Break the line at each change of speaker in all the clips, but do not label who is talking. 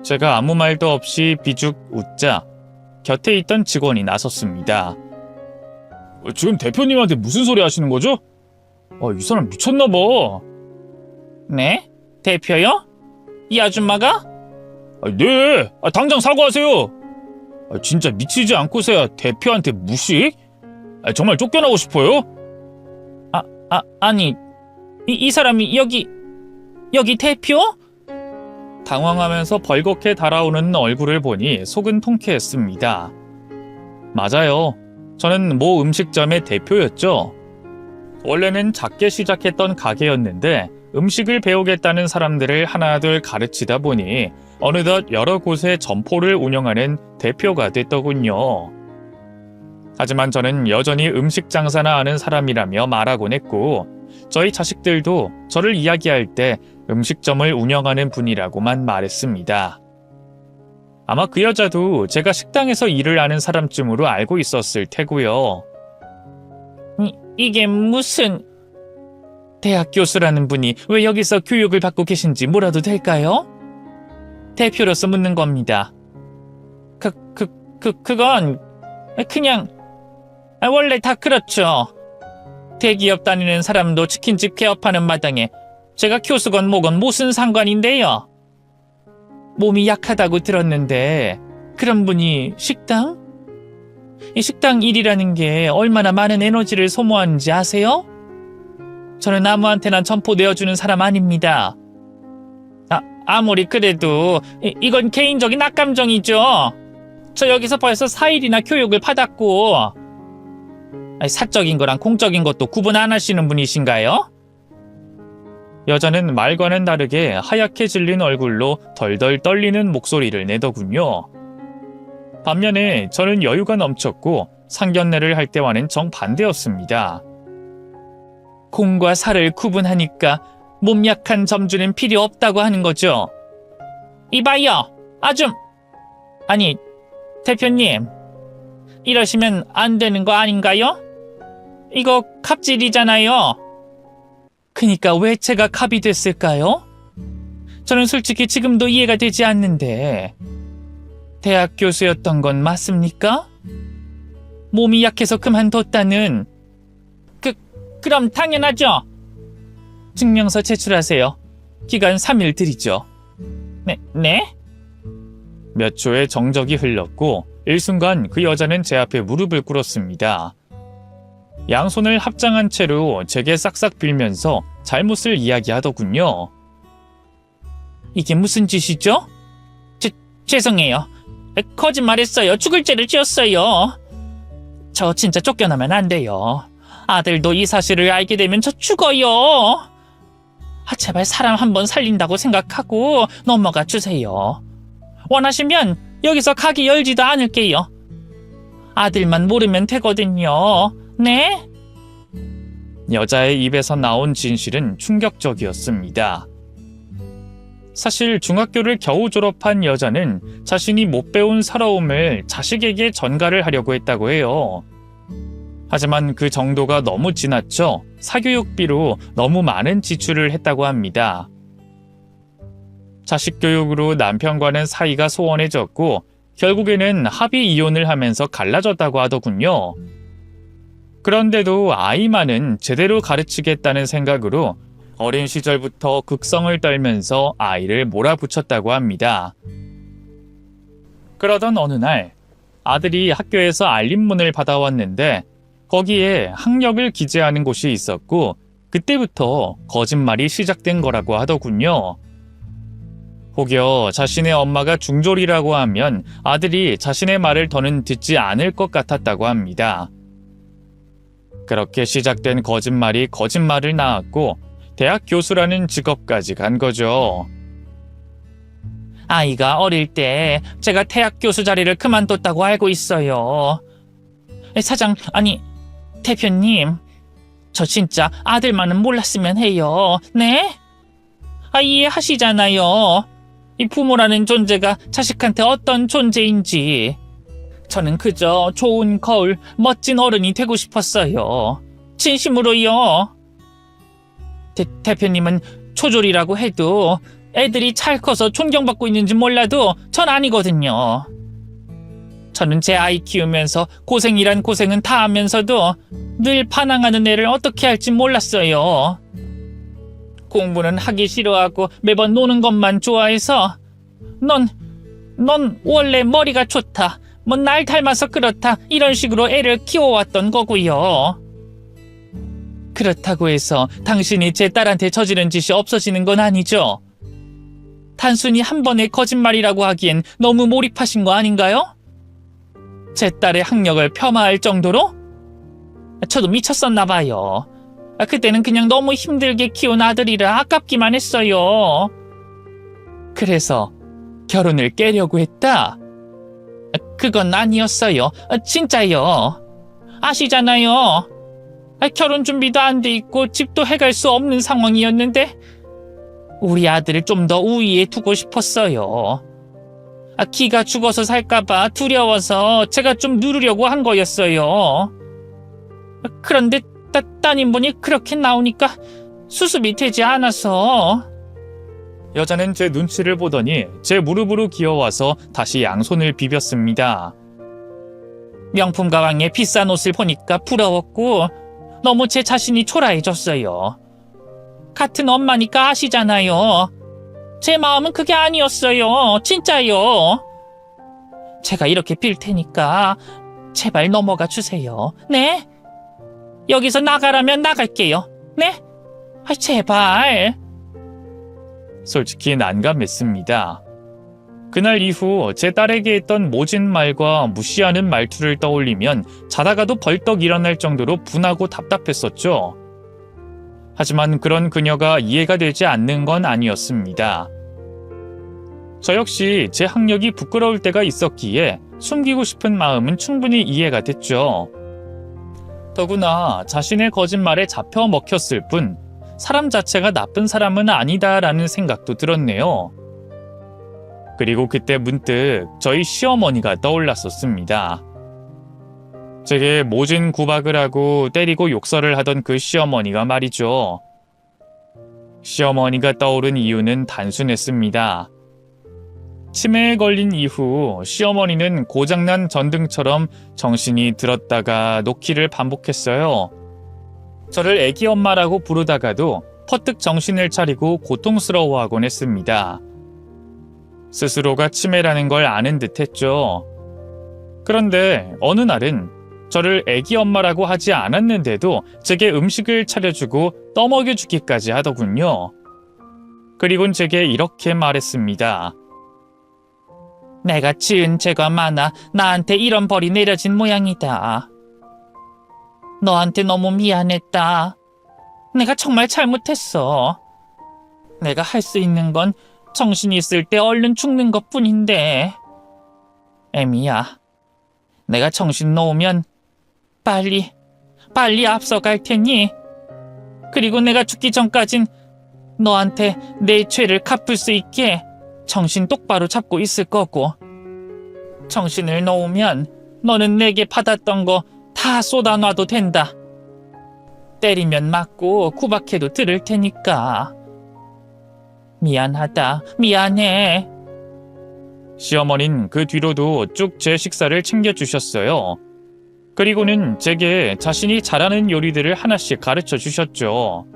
제가 아무 말도 없이 비죽 웃자 곁에 있던 직원이 나섰습니다. 지금 대표님한테 무슨 소리 하시는 거죠? 이 사람 미쳤나 봐. 네? 대표요? 이 아줌마가? 네, 당장 사과하세요. 진짜 미치지 않고서야 대표한테 무식? 정말 쫓겨나고 싶어요? 아니, 이 사람이 여기 대표? 당황하면서 벌겋게 달아오는 얼굴을 보니 속은 통쾌했습니다. 맞아요. 저는 모 음식점의 대표였죠. 원래는 작게 시작했던 가게였는데 음식을 배우겠다는 사람들을 하나둘 가르치다 보니 어느덧 여러 곳에 점포를 운영하는 대표가 됐더군요. 하지만 저는 여전히 음식 장사나 하는 사람이라며 말하곤 했고 저희 자식들도 저를 이야기할 때 음식점을 운영하는 분이라고만 말했습니다. 아마 그 여자도 제가 식당에서 일을 하는 사람쯤으로 알고 있었을 테고요. 이게 무슨... 대학 교수라는 분이 왜 여기서 교육을 받고 계신지 물어도 될까요? 대표로서 묻는 겁니다. 그건 그냥 원래 다 그렇죠. 대기업 다니는 사람도 치킨집 개업하는 마당에 제가 교수건 뭐건 무슨 상관인데요. 몸이 약하다고 들었는데 그런 분이 식당? 이 식당 일이라는 게 얼마나 많은 에너지를 소모하는지 아세요? 저는 아무한테나 점포 내어주는 사람 아닙니다. 아무리 그래도 이건 개인적인 악감정이죠. 저 여기서 벌써 4일이나 교육을 받았고 사적인 거랑 공적인 것도 구분 안 하시는 분이신가요? 여자는 말과는 다르게 하얗게 질린 얼굴로 덜덜 떨리는 목소리를 내더군요. 반면에 저는 여유가 넘쳤고 상견례를 할 때와는 정반대였습니다. 공과 사를 구분하니까 몸 약한 점주는 필요 없다고 하는 거죠. 이봐요, 아니, 대표님, 이러시면 안 되는 거 아닌가요? 이거 갑질이잖아요. 그니까 왜 제가 갑이 됐을까요? 저는 솔직히 지금도 이해가 되지 않는데 대학 교수였던 건 맞습니까? 몸이 약해서 그만뒀다는... 그럼 당연하죠. 증명서 제출하세요. 기간 3일 드리죠. 네? 몇 초의 정적이 흘렀고 일순간 그 여자는 제 앞에 무릎을 꿇었습니다. 양손을 합장한 채로 제게 싹싹 빌면서 잘못을 이야기하더군요. 이게 무슨 짓이죠? 죄송해요. 거짓말했어요. 죽을 죄를 지었어요. 저 진짜 쫓겨나면 안 돼요. 아들도 이 사실을 알게 되면 저 죽어요. 제발 사람 한번 살린다고 생각하고 넘어가 주세요. 원하시면 여기서 가게 열지도 않을게요. 아들만 모르면 되거든요. 네? 여자의 입에서 나온 진실은 충격적이었습니다. 사실 중학교를 겨우 졸업한 여자는 자신이 못 배운 서러움을 자식에게 전가를 하려고 했다고 해요. 하지만 그 정도가 너무 지나쳐 사교육비로 너무 많은 지출을 했다고 합니다. 자식 교육으로 남편과는 사이가 소원해졌고 결국에는 합의 이혼을 하면서 갈라졌다고 하더군요. 그런데도 아이만은 제대로 가르치겠다는 생각으로 어린 시절부터 극성을 떨면서 아이를 몰아붙였다고 합니다. 그러던 어느 날 아들이 학교에서 알림문을 받아왔는데 거기에 학력을 기재하는 곳이 있었고 그때부터 거짓말이 시작된 거라고 하더군요. 혹여 자신의 엄마가 중졸이라고 하면 아들이 자신의 말을 더는 듣지 않을 것 같았다고 합니다. 그렇게 시작된 거짓말이 거짓말을 낳았고 대학 교수라는 직업까지 간 거죠. 아이가 어릴 때 제가 대학 교수 자리를 그만뒀다고 알고 있어요. 대표님, 저 진짜 아들만은 몰랐으면 해요. 네? 이해하시잖아요. 이 부모라는 존재가 자식한테 어떤 존재인지. 저는 그저 좋은 거울, 멋진 어른이 되고 싶었어요. 진심으로요. 대표님은 초졸이라고 해도 애들이 잘 커서 존경받고 있는지 몰라도 전 아니거든요. 저는 제 아이 키우면서 고생이란 고생은 다 하면서도 늘 반항하는 애를 어떻게 할지 몰랐어요. 공부는 하기 싫어하고 매번 노는 것만 좋아해서 넌 원래 머리가 좋다. 뭐 날 닮아서 그렇다. 이런 식으로 애를 키워왔던 거고요. 그렇다고 해서 당신이 제 딸한테 저지른 짓이 없어지는 건 아니죠? 단순히 한 번의 거짓말이라고 하기엔 너무 몰입하신 거 아닌가요? 제 딸의 학력을 폄하할 정도로? 저도 미쳤었나 봐요. 그때는 그냥 너무 힘들게 키운 아들이라 아깝기만 했어요. 그래서 결혼을 깨려고 했다? 그건 아니었어요. 진짜요. 아시잖아요. 결혼 준비도 안 돼 있고 집도 해갈 수 없는 상황이었는데 우리 아들을 좀 더 우위에 두고 싶었어요. 기가 죽어서 살까봐 두려워서 제가 좀 누르려고 한 거였어요. 그런데 따님분이 그렇게 나오니까 수습이 되지 않아서. 여자는 제 눈치를 보더니 제 무릎으로 기어와서 다시 양손을 비볐습니다. 명품 가방에 비싼 옷을 보니까 부러웠고 너무 제 자신이 초라해졌어요. 같은 엄마니까 아시잖아요. 제 마음은 그게 아니었어요. 진짜요. 제가 이렇게 빌 테니까 제발 넘어가 주세요. 네? 여기서 나가라면 나갈게요. 네? 제발. 솔직히 난감했습니다. 그날 이후 제 딸에게 했던 모진 말과 무시하는 말투를 떠올리면 자다가도 벌떡 일어날 정도로 분하고 답답했었죠. 하지만 그런 그녀가 이해가 되지 않는 건 아니었습니다. 저 역시 제 학력이 부끄러울 때가 있었기에 숨기고 싶은 마음은 충분히 이해가 됐죠. 더구나 자신의 거짓말에 잡혀 먹혔을 뿐 사람 자체가 나쁜 사람은 아니다라는 생각도 들었네요. 그리고 그때 문득 저희 시어머니가 떠올랐었습니다. 제게 모진 구박을 하고 때리고 욕설을 하던 그 시어머니가 말이죠. 시어머니가 떠오른 이유는 단순했습니다. 치매에 걸린 이후 시어머니는 고장난 전등처럼 정신이 들었다가 놓기를 반복했어요. 저를 애기 엄마라고 부르다가도 퍼뜩 정신을 차리고 고통스러워하곤 했습니다. 스스로가 치매라는 걸 아는 듯했죠. 그런데 어느 날은 저를 애기 엄마라고 하지 않았는데도 제게 음식을 차려주고 떠먹여주기까지 하더군요. 그리곤 제게 이렇게 말했습니다. 내가 지은 죄가 많아 나한테 이런 벌이 내려진 모양이다. 너한테 너무 미안했다. 내가 정말 잘못했어. 내가 할 수 있는 건 정신이 있을 때 얼른 죽는 것뿐인데. 애미야, 내가 정신 놓으면 빨리 앞서갈 테니 그리고 내가 죽기 전까진 너한테 내 죄를 갚을 수 있게 정신 똑바로 잡고 있을 거고 정신을 놓으면 너는 내게 받았던 거 다 쏟아놔도 된다. 때리면 맞고 구박해도 들을 테니까. 미안하다. 미안해. 시어머니는 그 뒤로도 쭉 제 식사를 챙겨주셨어요. 그리고는 제게 자신이 잘하는 요리들을 하나씩 가르쳐 주셨죠.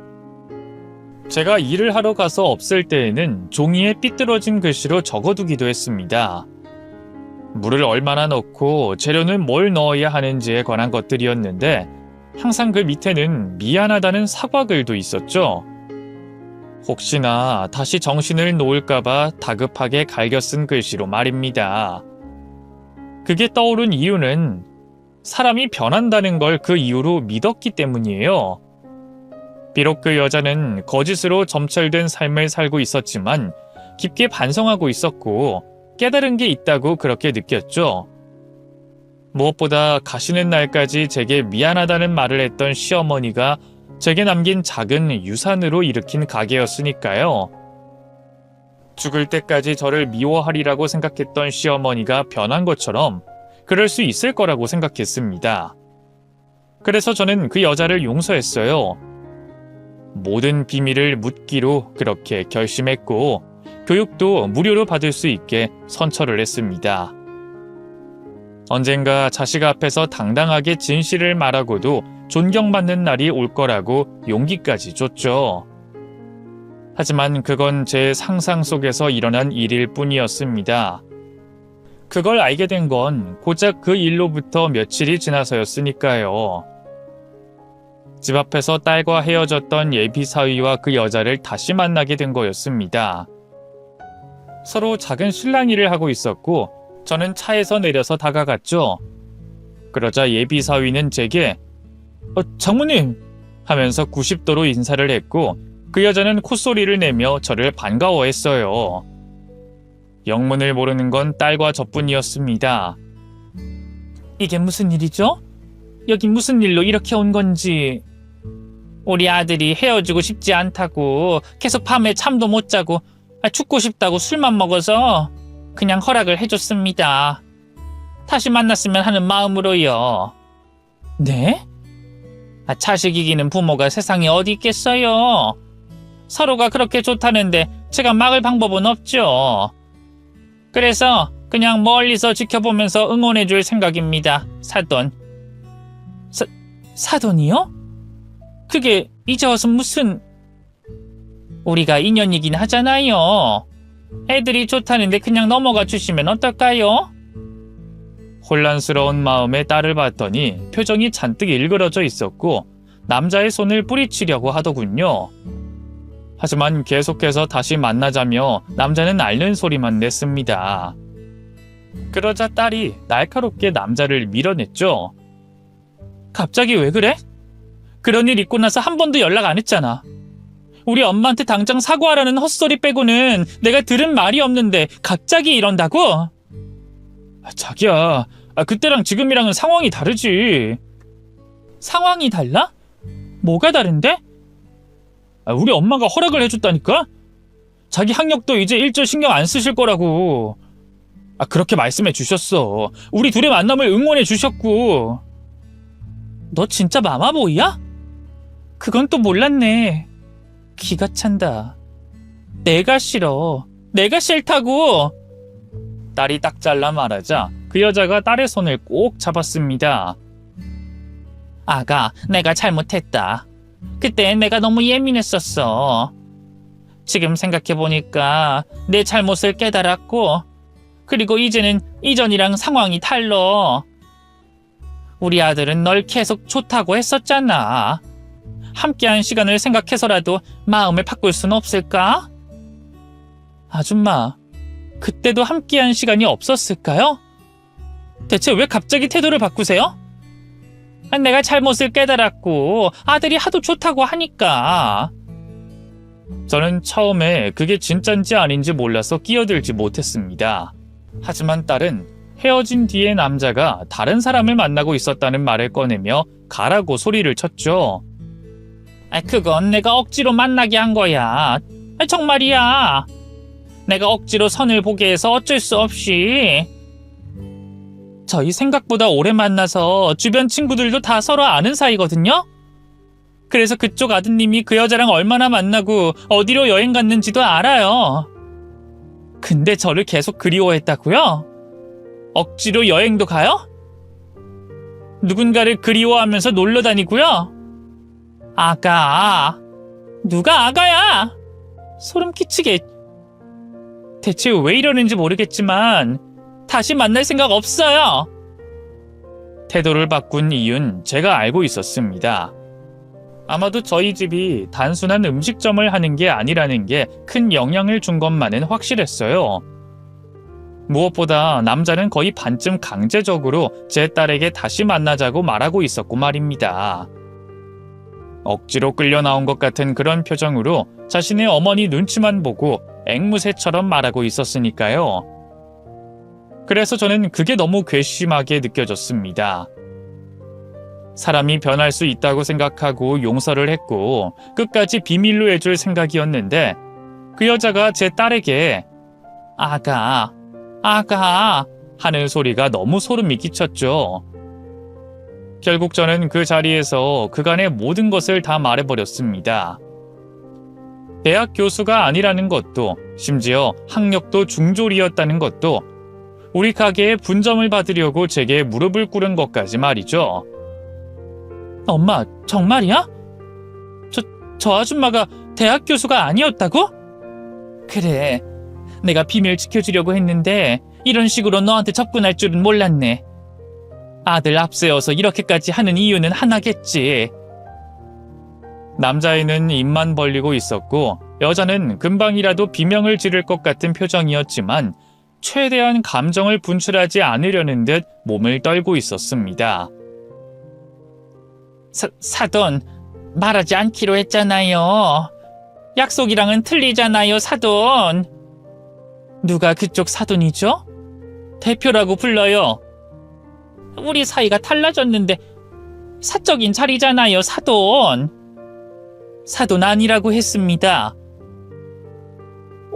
제가 일을 하러 가서 없을 때에는 종이에 삐뚤어진 글씨로 적어두기도 했습니다. 물을 얼마나 넣고 재료는 뭘 넣어야 하는지에 관한 것들이었는데 항상 그 밑에는 미안하다는 사과글도 있었죠. 혹시나 다시 정신을 놓을까봐 다급하게 갈겨 쓴 글씨로 말입니다. 그게 떠오른 이유는 사람이 변한다는 걸 그 이후로 믿었기 때문이에요. 비록 그 여자는 거짓으로 점철된 삶을 살고 있었지만 깊게 반성하고 있었고 깨달은 게 있다고 그렇게 느꼈죠. 무엇보다 가시는 날까지 제게 미안하다는 말을 했던 시어머니가 제게 남긴 작은 유산으로 일으킨 가게였으니까요. 죽을 때까지 저를 미워하리라고 생각했던 시어머니가 변한 것처럼 그럴 수 있을 거라고 생각했습니다. 그래서 저는 그 여자를 용서했어요. 모든 비밀을 묻기로 그렇게 결심했고 교육도 무료로 받을 수 있게 선처를 했습니다. 언젠가 자식 앞에서 당당하게 진실을 말하고도 존경받는 날이 올 거라고 용기까지 줬죠. 하지만 그건 제 상상 속에서 일어난 일일 뿐이었습니다. 그걸 알게 된 건 고작 그 일로부터 며칠이 지나서였으니까요. 집 앞에서 딸과 헤어졌던 예비 사위와 그 여자를 다시 만나게 된 거였습니다. 서로 작은 실랑이를 하고 있었고 저는 차에서 내려서 다가갔죠. 그러자 예비 사위는 제게 장모님! 하면서 90도로 인사를 했고 그 여자는 콧소리를 내며 저를 반가워했어요. 영문을 모르는 건 딸과 저뿐이었습니다. 이게 무슨 일이죠? 여기 무슨 일로 이렇게 온 건지. 우리 아들이 헤어지고 싶지 않다고 계속 밤에 잠도 못 자고 죽고 싶다고 술만 먹어서 그냥 허락을 해줬습니다. 다시 만났으면 하는 마음으로요. 네? 자식 이기는 부모가 세상에 어디 있겠어요. 서로가 그렇게 좋다는데 제가 막을 방법은 없죠. 그래서 그냥 멀리서 지켜보면서 응원해줄 생각입니다. 사돈. 사돈이요? 그게 이제 와서 무슨... 우리가 인연이긴 하잖아요. 애들이 좋다는데 그냥 넘어가 주시면 어떨까요? 혼란스러운 마음에 딸을 봤더니 표정이 잔뜩 일그러져 있었고 남자의 손을 뿌리치려고 하더군요. 하지만 계속해서 다시 만나자며 남자는 앓는 소리만 냈습니다. 그러자 딸이 날카롭게 남자를 밀어냈죠. 갑자기 왜 그래? 그런 일 있고 나서 한 번도 연락 안 했잖아. 우리 엄마한테 당장 사과하라는 헛소리 빼고는 내가 들은 말이 없는데 갑자기 이런다고? 자기야, 그때랑 지금이랑은 상황이 다르지. 상황이 달라? 뭐가 다른데? 우리 엄마가 허락을 해줬다니까? 자기 학력도 이제 일절 신경 안 쓰실 거라고. 그렇게 말씀해 주셨어. 우리 둘의 만남을 응원해 주셨고. 너 진짜 마마보이야? 그건 또 몰랐네. 기가 찬다. 내가 싫어. 내가 싫다고. 딸이 딱 잘라 말하자 그 여자가 딸의 손을 꼭 잡았습니다. 아가, 내가 잘못했다. 그때 내가 너무 예민했었어. 지금 생각해보니까 내 잘못을 깨달았고 그리고 이제는 이전이랑 상황이 달라. 우리 아들은 널 계속 좋다고 했었잖아. 함께한 시간을 생각해서라도 마음을 바꿀 순 없을까? 아줌마, 그때도 함께한 시간이 없었을까요? 대체 왜 갑자기 태도를 바꾸세요? 내가 잘못을 깨달았고 아들이 하도 좋다고 하니까. 저는 처음에 그게 진짠지 아닌지 몰라서 끼어들지 못했습니다. 하지만 딸은 헤어진 뒤에 남자가 다른 사람을 만나고 있었다는 말을 꺼내며 가라고 소리를 쳤죠. 그건 내가 억지로 만나게 한 거야. 정말이야. 내가 억지로 선을 보게 해서 어쩔 수 없이. 저희 생각보다 오래 만나서 주변 친구들도 다 서로 아는 사이거든요. 그래서 그쪽 아드님이 그 여자랑 얼마나 만나고 어디로 여행 갔는지도 알아요. 근데 저를 계속 그리워했다고요? 억지로 여행도 가요? 누군가를 그리워하면서 놀러 다니고요? 아가. 누가 아가야? 소름 끼치게. 대체 왜 이러는지 모르겠지만 다시 만날 생각 없어요. 태도를 바꾼 이유는 제가 알고 있었습니다. 아마도 저희 집이 단순한 음식점을 하는 게 아니라는 게 큰 영향을 준 것만은 확실했어요. 무엇보다 남자는 거의 반쯤 강제적으로 제 딸에게 다시 만나자고 말하고 있었고 말입니다. 억지로 끌려 나온 것 같은 그런 표정으로 자신의 어머니 눈치만 보고 앵무새처럼 말하고 있었으니까요. 그래서 저는 그게 너무 괘씸하게 느껴졌습니다. 사람이 변할 수 있다고 생각하고 용서를 했고 끝까지 비밀로 해줄 생각이었는데 그 여자가 제 딸에게 아가 하는 소리가 너무 소름이 끼쳤죠. 결국 저는 그 자리에서 그간의 모든 것을 다 말해버렸습니다. 대학 교수가 아니라는 것도 심지어 학력도 중졸이었다는 것도 우리 가게에 분점을 받으려고 제게 무릎을 꿇은 것까지 말이죠. 엄마, 정말이야? 저 아줌마가 대학 교수가 아니었다고? 그래, 내가 비밀 지켜주려고 했는데 이런 식으로 너한테 접근할 줄은 몰랐네. 아들 앞세워서 이렇게까지 하는 이유는 하나겠지. 남자애는 입만 벌리고 있었고 여자는 금방이라도 비명을 지를 것 같은 표정이었지만 최대한 감정을 분출하지 않으려는 듯 몸을 떨고 있었습니다. 사돈, 말하지 않기로 했잖아요. 약속이랑은 틀리잖아요, 사돈. 누가 그쪽 사돈이죠? 대표라고 불러요. 우리 사이가 달라졌는데 사적인 자리잖아요, 사돈. 사돈 아니라고 했습니다.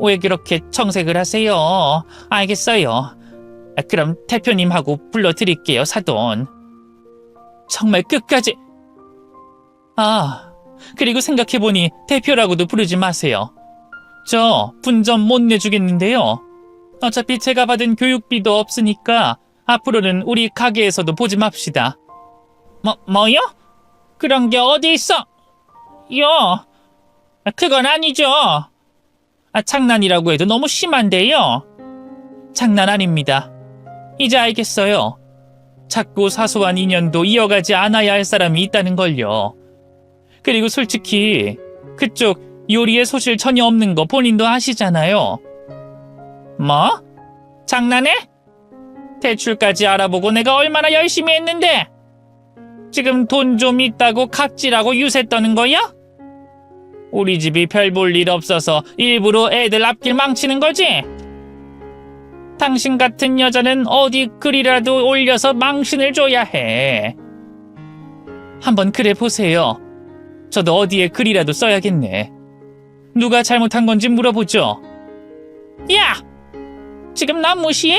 왜 그렇게 청색을 하세요? 알겠어요. 그럼 대표님하고 불러드릴게요, 사돈. 정말 끝까지... 그리고 생각해보니 대표라고도 부르지 마세요. 저 분점 못 내주겠는데요. 어차피 제가 받은 교육비도 없으니까 앞으로는 우리 가게에서도 보지 맙시다. 뭐요? 그런 게 어디 있어? 그건 아니죠. 장난이라고 해도 너무 심한데요. 장난 아닙니다. 이제 알겠어요. 자꾸 사소한 인연도 이어가지 않아야 할 사람이 있다는 걸요. 그리고 솔직히 그쪽 요리에 소질 전혀 없는 거 본인도 아시잖아요. 뭐? 장난해? 대출까지 알아보고 내가 얼마나 열심히 했는데 지금 돈 좀 있다고 갑질하고 유세 떠는 거야? 우리 집이 별 볼 일 없어서 일부러 애들 앞길 망치는 거지? 당신 같은 여자는 어디 글이라도 올려서 망신을 줘야 해. 한번 그래 보세요. 저도 어디에 글이라도 써야겠네. 누가 잘못한 건지 물어보죠. 야! 지금 나 무시해?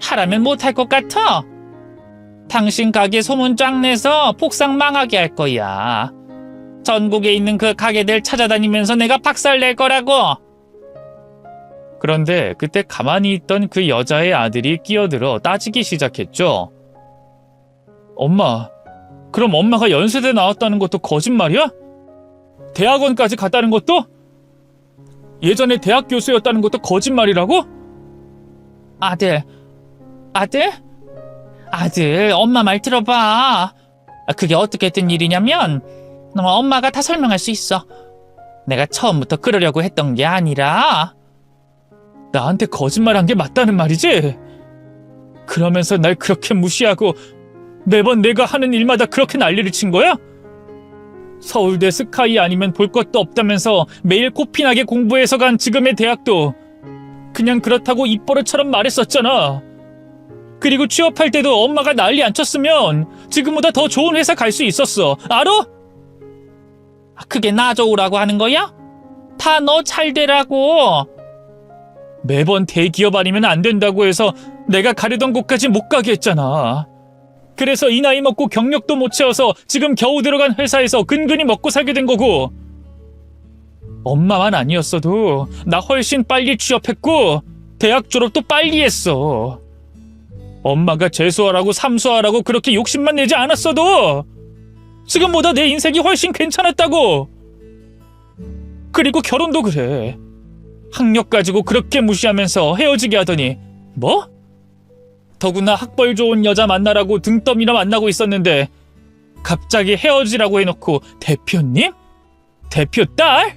하라면 못할 것 같아? 당신 가게 소문 쫙 내서 폭삭 망하게 할 거야. 전국에 있는 그 가게들 찾아다니면서 내가 박살낼 거라고. 그런데 그때 가만히 있던 그 여자의 아들이 끼어들어 따지기 시작했죠. 엄마, 그럼 엄마가 연세대 나왔다는 것도 거짓말이야? 대학원까지 갔다는 것도? 예전에 대학 교수였다는 것도 거짓말이라고? 아들, 엄마 말 들어봐. 그게 어떻게 된 일이냐면 엄마가 다 설명할 수 있어. 내가 처음부터 그러려고 했던 게 아니라. 나한테 거짓말한 게 맞다는 말이지? 그러면서 날 그렇게 무시하고 매번 내가 하는 일마다 그렇게 난리를 친 거야? 서울대 스카이 아니면 볼 것도 없다면서 매일 코피나게 공부해서 간 지금의 대학도 그냥 그렇다고 입버릇처럼 말했었잖아. 그리고 취업할 때도 엄마가 난리 안 쳤으면 지금보다 더 좋은 회사 갈 수 있었어. 알아? 그게 나 좋으라고 하는 거야? 다 너 잘 되라고. 매번 대기업 아니면 안 된다고 해서 내가 가려던 곳까지 못 가게 했잖아. 그래서 이 나이 먹고 경력도 못 채워서 지금 겨우 들어간 회사에서 근근히 먹고 살게 된 거고. 엄마만 아니었어도 나 훨씬 빨리 취업했고 대학 졸업도 빨리 했어. 엄마가 재수하라고 삼수하라고 그렇게 욕심만 내지 않았어도 지금보다 내 인생이 훨씬 괜찮았다고. 그리고 결혼도 그래. 학력 가지고 그렇게 무시하면서 헤어지게 하더니 뭐? 더구나 학벌 좋은 여자 만나라고 등 떠밀어 만나고 있었는데 갑자기 헤어지라고 해놓고 대표님? 대표 딸?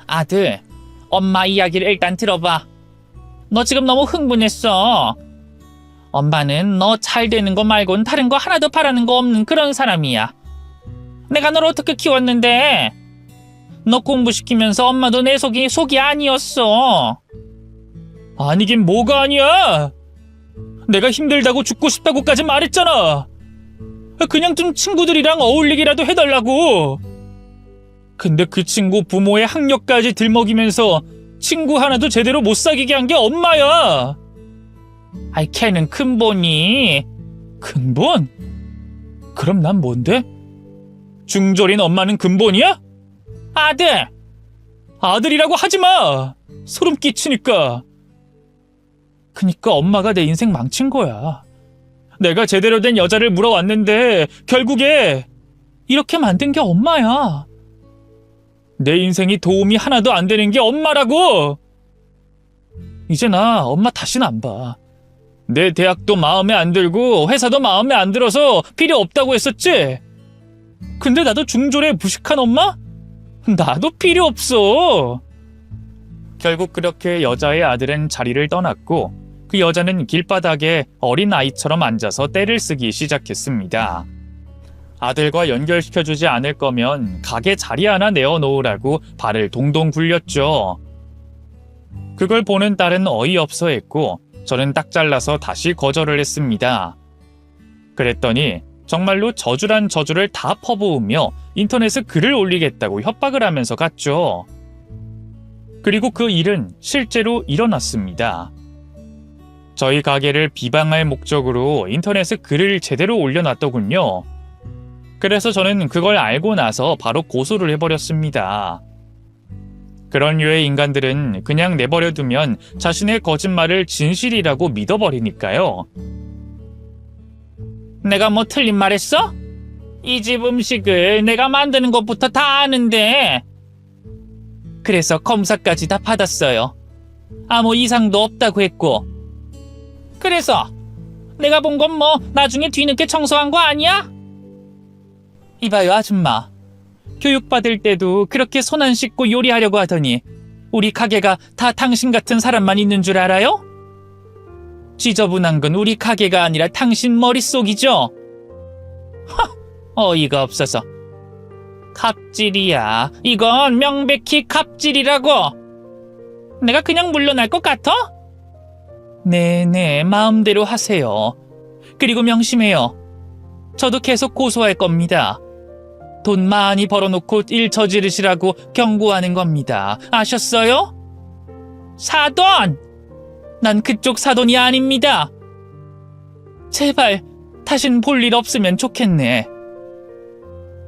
아들, 엄마 이야기를 일단 들어봐. 너 지금 너무 흥분했어. 엄마는 너 잘 되는 거 말고는 다른 거 하나도 바라는 거 없는 그런 사람이야. 내가 널 어떻게 키웠는데? 너 공부시키면서 엄마도 내 속이 아니었어. 아니긴 뭐가 아니야. 내가 힘들다고 죽고 싶다고까지 말했잖아. 그냥 좀 친구들이랑 어울리기라도 해달라고. 근데 그 친구 부모의 학력까지 들먹이면서 친구 하나도 제대로 못 사귀게 한 게 엄마야. 아이, 걔는 근본이. 근본? 그럼 난 뭔데? 중졸인 엄마는 근본이야? 아들, 아들이라고 하지 마! 소름 끼치니까. 그니까 엄마가 내 인생 망친 거야. 내가 제대로 된 여자를 물어왔는데 결국에 이렇게 만든 게 엄마야. 내 인생이 도움이 하나도 안 되는 게 엄마라고! 이제 나 엄마 다시는 안 봐. 내 대학도 마음에 안 들고 회사도 마음에 안 들어서 필요 없다고 했었지? 근데 나도 중졸에 무식한 엄마? 나도 필요 없어. 결국 그렇게 여자의 아들은 자리를 떠났고 그 여자는 길바닥에 어린 아이처럼 앉아서 떼를 쓰기 시작했습니다. 아들과 연결시켜주지 않을 거면 가게 자리 하나 내어놓으라고 발을 동동 굴렸죠. 그걸 보는 딸은 어이없어 했고 저는 딱 잘라서 다시 거절을 했습니다. 그랬더니 정말로 저주란 저주를 다 퍼부으며 인터넷에 글을 올리겠다고 협박을 하면서 갔죠. 그리고 그 일은 실제로 일어났습니다. 저희 가게를 비방할 목적으로 인터넷에 글을 제대로 올려놨더군요. 그래서 저는 그걸 알고 나서 바로 고소를 해버렸습니다. 그런 류의 인간들은 그냥 내버려두면 자신의 거짓말을 진실이라고 믿어버리니까요. 내가 뭐 틀린 말 했어? 이 집 음식을 내가 만드는 것부터 다 아는데. 그래서 검사까지 다 받았어요. 아무 이상도 없다고 했고. 그래서 내가 본 건 뭐 나중에 뒤늦게 청소한 거 아니야? 이봐요 아줌마. 교육받을 때도 그렇게 손 안 씻고 요리하려고 하더니 우리 가게가 다 당신 같은 사람만 있는 줄 알아요? 지저분한 건 우리 가게가 아니라 당신 머릿속이죠? 어이가 없어서. 갑질이야. 이건 명백히 갑질이라고. 내가 그냥 물러날 것 같아? 네네, 마음대로 하세요. 그리고 명심해요. 저도 계속 고소할 겁니다. 돈 많이 벌어놓고 일 저지르시라고 경고하는 겁니다. 아셨어요? 사돈! 난 그쪽 사돈이 아닙니다. 제발 다신 볼 일 없으면 좋겠네.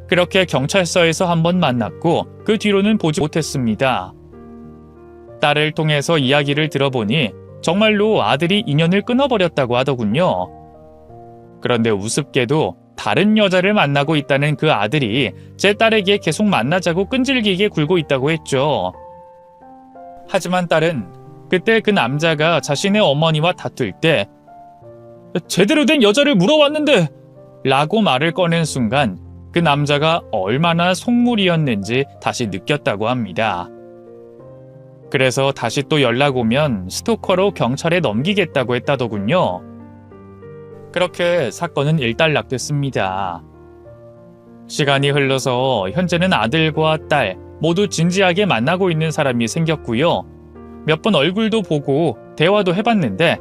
그렇게 경찰서에서 한번 만났고 그 뒤로는 보지 못했습니다. 딸을 통해서 이야기를 들어보니 정말로 아들이 인연을 끊어버렸다고 하더군요. 그런데 우습게도 다른 여자를 만나고 있다는 그 아들이 제 딸에게 계속 만나자고 끈질기게 굴고 있다고 했죠. 하지만 딸은 그때 그 남자가 자신의 어머니와 다툴 때 제대로 된 여자를 물어왔는데 라고 말을 꺼낸 순간 그 남자가 얼마나 속물이었는지 다시 느꼈다고 합니다. 그래서 다시 또 연락 오면 스토커로 경찰에 넘기겠다고 했다더군요. 그렇게 사건은 일단락됐습니다. 시간이 흘러서 현재는 아들과 딸 모두 진지하게 만나고 있는 사람이 생겼고요. 몇 번 얼굴도 보고 대화도 해봤는데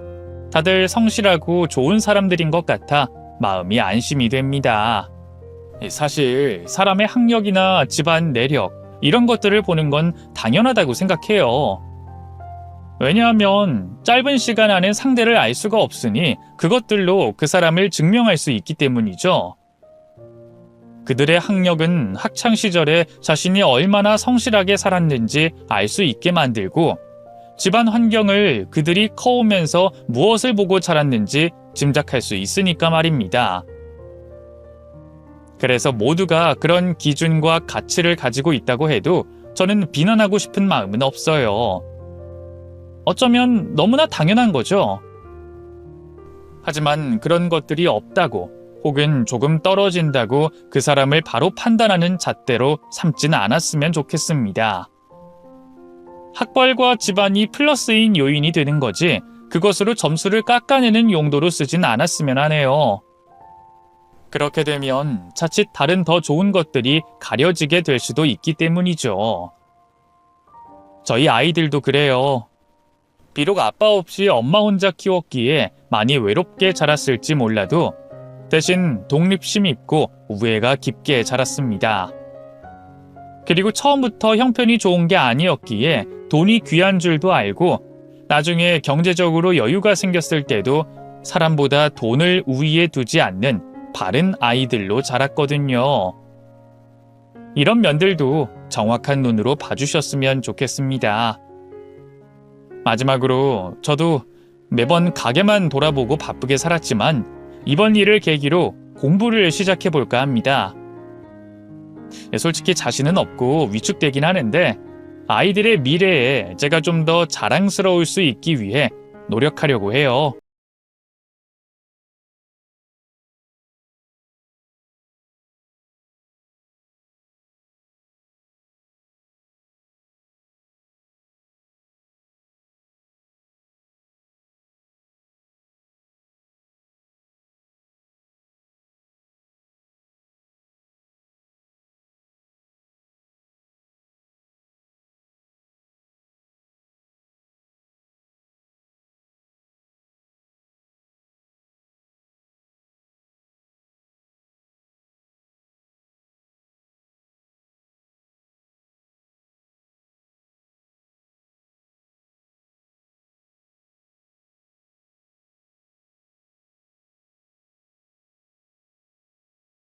다들 성실하고 좋은 사람들인 것 같아 마음이 안심이 됩니다. 사실 사람의 학력이나 집안 내력 이런 것들을 보는 건 당연하다고 생각해요. 왜냐하면 짧은 시간 안에 상대를 알 수가 없으니 그것들로 그 사람을 증명할 수 있기 때문이죠. 그들의 학력은 학창시절에 자신이 얼마나 성실하게 살았는지 알 수 있게 만들고 집안 환경을 그들이 커오면서 무엇을 보고 자랐는지 짐작할 수 있으니까 말입니다. 그래서 모두가 그런 기준과 가치를 가지고 있다고 해도 저는 비난하고 싶은 마음은 없어요. 어쩌면 너무나 당연한 거죠. 하지만 그런 것들이 없다고 혹은 조금 떨어진다고 그 사람을 바로 판단하는 잣대로 삼지는 않았으면 좋겠습니다. 학벌과 집안이 플러스인 요인이 되는 거지 그것으로 점수를 깎아내는 용도로 쓰진 않았으면 하네요. 그렇게 되면 자칫 다른 더 좋은 것들이 가려지게 될 수도 있기 때문이죠. 저희 아이들도 그래요. 비록 아빠 없이 엄마 혼자 키웠기에 많이 외롭게 자랐을지 몰라도 대신 독립심 있고 우애가 깊게 자랐습니다. 그리고 처음부터 형편이 좋은 게 아니었기에 돈이 귀한 줄도 알고 나중에 경제적으로 여유가 생겼을 때도 사람보다 돈을 우위에 두지 않는 바른 아이들로 자랐거든요. 이런 면들도 정확한 눈으로 봐주셨으면 좋겠습니다. 마지막으로 저도 매번 가게만 돌아보고 바쁘게 살았지만 이번 일을 계기로 공부를 시작해 볼까 합니다. 솔직히 자신은 없고 위축되긴 하는데 아이들의 미래에 제가 좀 더 자랑스러울 수 있기 위해 노력하려고 해요.